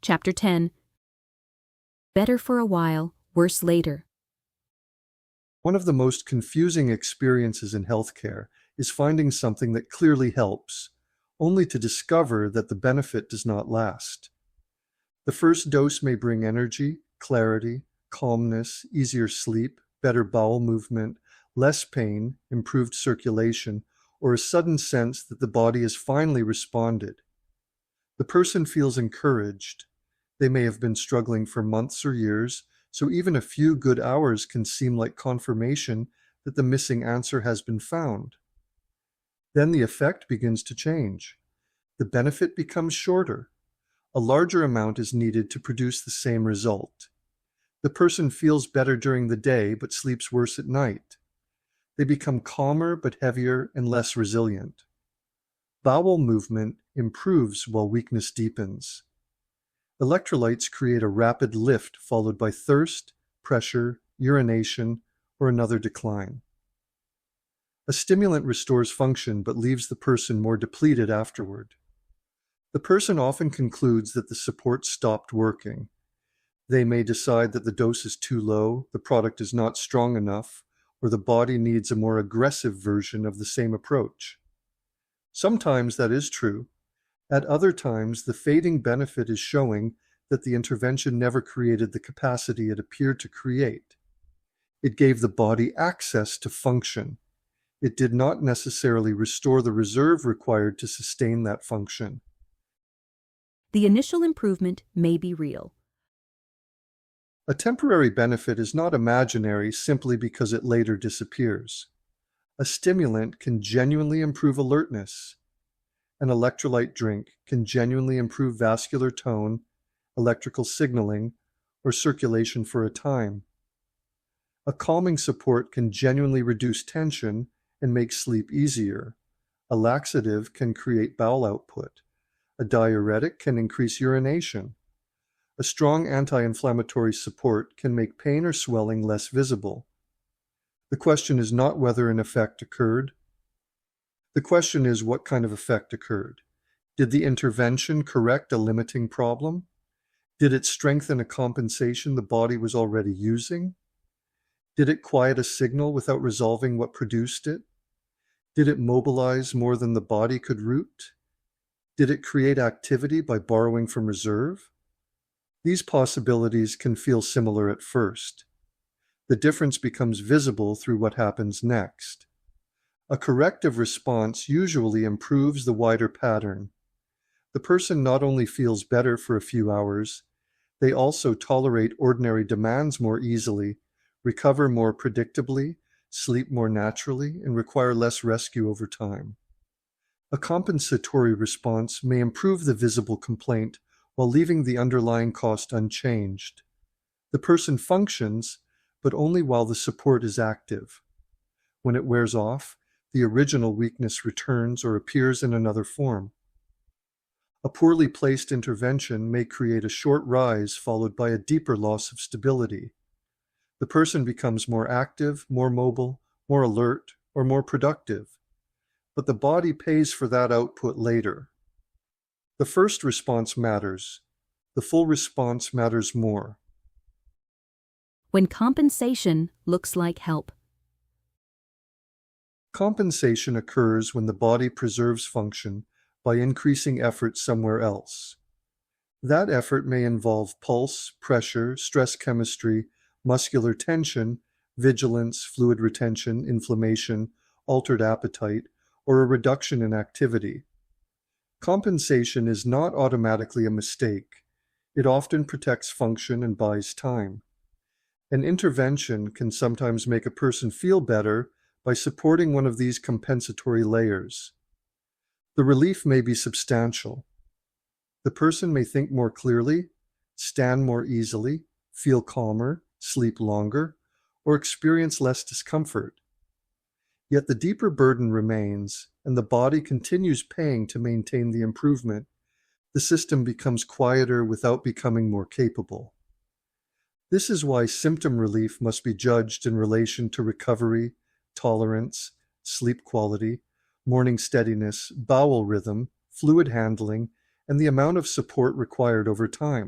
Chapter 10. Better for a while, worse later. One of the most confusing experiences in healthcare is finding something that clearly helps, only to discover that the benefit does not last. The first dose may bring energy, clarity, calmness, easier sleep, better bowel movement, less pain, improved circulation, or a sudden sense that the body has finally responded. The person feels encouraged. They may have been struggling for months or years, so even a few good hours can seem like confirmation that the missing answer has been found. Then the effect begins to change. The benefit becomes shorter. A larger amount is needed to produce the same result. The person feels better during the day but sleeps worse at night. They become calmer but heavier and less resilient. Bowel movement improves while weakness deepens. Electrolytes create a rapid lift followed by thirst, pressure, urination, or another decline. A stimulant restores function but leaves the person more depleted afterward. The person often concludes that the support stopped working. They may decide that the dose is too low, the product is not strong enough, or the body needs a more aggressive version of the same approach. Sometimes that is true. At other times, the fading benefit is showing that the intervention never created the capacity it appeared to create. It gave the body access to function. It did not necessarily restore the reserve required to sustain that function. The initial improvement may be real. A temporary benefit is not imaginary simply because it later disappears. A stimulant can genuinely improve alertness. An electrolyte drink can genuinely improve vascular tone, electrical signaling, or circulation for a time. A calming support can genuinely reduce tension and make sleep easier. A laxative can create bowel output. A diuretic can increase urination. A strong anti-inflammatory support can make pain or swelling less visible. The question is not whether an effect occurred. The question is what kind of effect occurred. Did the intervention correct a limiting problem? Did it strengthen a compensation the body was already using? Did it quiet a signal without resolving what produced it? Did it mobilize more than the body could root? Did it create activity by borrowing from reserve? These possibilities can feel similar at first. The difference becomes visible through what happens next. A corrective response usually improves the wider pattern. The person not only feels better for a few hours, they also tolerate ordinary demands more easily, recover more predictably, sleep more naturally, and require less rescue over time. A compensatory response may improve the visible complaint while leaving the underlying cost unchanged. The person functions, but only while the support is active. When it wears off, the original weakness returns or appears in another form. A poorly placed intervention may create a short rise followed by a deeper loss of stability. The person becomes more active, more mobile, more alert, or more productive. But the body pays for that output later. The first response matters. The full response matters more. When compensation looks like help. Compensation occurs when the body preserves function by increasing effort somewhere else. That effort may involve pulse, pressure, stress chemistry, muscular tension, vigilance, fluid retention, inflammation, altered appetite, or a reduction in activity. Compensation is not automatically a mistake. It often protects function and buys time. An intervention can sometimes make a person feel better by supporting one of these compensatory layers. The relief may be substantial. The person may think more clearly, stand more easily, feel calmer, sleep longer, or experience less discomfort. Yet the deeper burden remains, and the body continues paying to maintain the improvement. The system becomes quieter without becoming more capable. This is why symptom relief must be judged in relation to recovery, tolerance, sleep quality, morning steadiness, bowel rhythm, fluid handling, and the amount of support required over time.